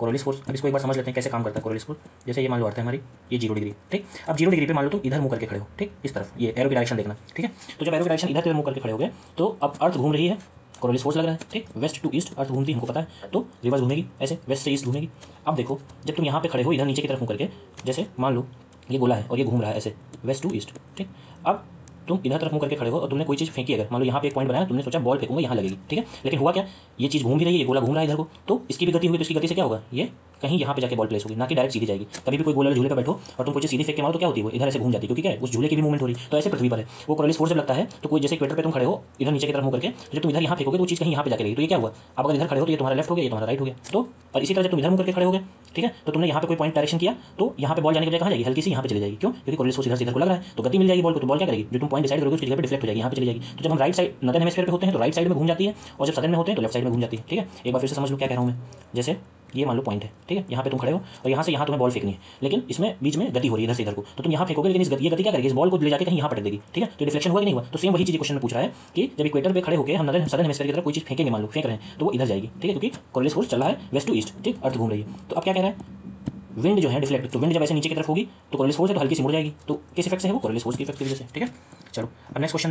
Coriolis force. अब इसको एक बार समझ लेते हैं कैसे काम करता है कोरोलिस फोर्स। जैसे ये मान लो अर्थ है हमारी, ये 0 डिग्री, ठीक। अब 0 डिग्री पे मान लो तुम इधर मुंह करके खड़े हो, ठीक, इस तरफ, ये एरो की डायरेक्शन देखना, ठीक है। तो जब एरो की डायरेक्शन इधर से मुंह करके खड़े हो गए तो अब अर्थ घूम रही है, कोरोलिस फोर्स लग रहा है, ठीक। वेस्ट टू ईस्ट अर्थ घूमती है, हमको पता है, तो रिवर्स घूमेगी ऐसे, वेस्ट से ईस्ट घूमेगी। अब देखो जब तुम यहाँ पे खड़े हो इधर नीचे की तरफ मुंह करके, जैसे मान लो ये गोला है और ये घूम रहा है ऐसे वेस्ट टू ईस्ट, ठीक। अब तुम इधर तरफ मुंह करके खड़े हो और तुमने कोई चीज़ फेंकी, अगर मान लो यहाँ पे एक पॉइंट बनाया, तुमने सोचा बॉल फेंकूंगा यहाँ लगेगी, ठीक है। लेकिन हुआ क्या, ये चीज़ घूम भी रही है, ये गोला घूम रहा है इधर को, तो इसकी भी गति होगी, तो इसकी गति से क्या होगा, ये कहीं यहाँ पे जाके बॉल प्लेस होगी, ना कि डायरेक्ट सीधी जाएगी। कभी भी कोई गोला झूले पे बैठो और तुम कोई चीज़ सीधी फेंक के मारो तो क्या होती है, वो इधर ऐसे घूम जाती है, क्योंकि क्या है, उस झूले की भी मूवमेंट हो रही है। तो ऐसे पृथ्वी पर है वो कोरोलिस फोर्स जब लगता है तो कोई जैसे इक्वेटर पे तुम खड़े हो इधर नीचे की तरफ मुंह करके, तो जब तुम इधर यहाँ फेंकोगे तो वो चीज़ कहीं यहाँ पे जाके रहेगी। तो ये क्या हुआ, अब अगर इधर खड़े हो तो ये तुम्हारा लेफ्ट हो गया, ये तुम्हारा राइट हो गया। तो और इसी तरह जब तुम इधर मुंह करके खड़े हो गए, ठीक है, तो तुमने यहाँ पे कोई पॉइंट डायरेक्शन किया तो यहाँ पे बॉल जाने के बजाय कहाँ जाएगी, हल्की सी यहाँ पे चली जाएगी। क्यों, क्योंकि कोरोलिस फोर्स इधर से इधर को लग रहा है, तो गति मिल जाएगी बॉल को। तो बॉल क्या करेगी, जो तुम पॉइंट डिसाइड करोगे उसकी जगह पे डिफ्लेक्ट हो जाएगी, यहाँ पे चली जाएगी। तो जब हम राइट साइड नॉर्दर्न हेमिस्फीयर पे होते हैं तो राइट साइड में घूम जाती है, और जब सदर्न में होते हैं तो लेफ्ट साइड में घूम जाती है, ठीक है। एक बार फिर से समझ लो क्या कह रहा हूँ मैं। जैसे ये मान लो पॉइंट है, ठीक है, यहाँ पे तुम खड़े हो और यहाँ से यहाँ तुम्हें बॉल फेंकनी है, लेकिन इसमें बीच में गति हो रही है इधर से इधर को, तो तुम यहाँ फेंकोगे, लेकिन ये गति क्या करेगी, इस बॉल को ले जाके कहीं यहाँ पटक देगी, ठीक है। तो डिफ्लेक्शन हुआ कि नहीं हुआ। तो सेम वही चीज़ क्वेश्चन में पूछ रहा है कि जब इक्वेटर पे खड़े होकर हम सदर्न हेमिस्फीयर की तरफ कोई चीज़ फेंकेंगे, मान लो फेंक रहे हैं, तो वो इधर जाएगी, ठीक है, क्योंकि कोरोलिस फोर्स चल रहा है वेस्ट टू ईस्ट, ठीक, अर्थ घूम रही है। तो अब क्या कह रहा है, विंड जो है डिफ्लेक्ट, तो विंड जब ऐसे नीचे की तरफ होगी तो कोरोलिस फोर्स है तो हल्की सी मुड़ जाएगी, तो किस इफेक्ट से है वो, कोरोलिस फोर्स की इफेक्ट की वजह से, ठीक है। चलो अब नेक्स्ट क्वेश्चन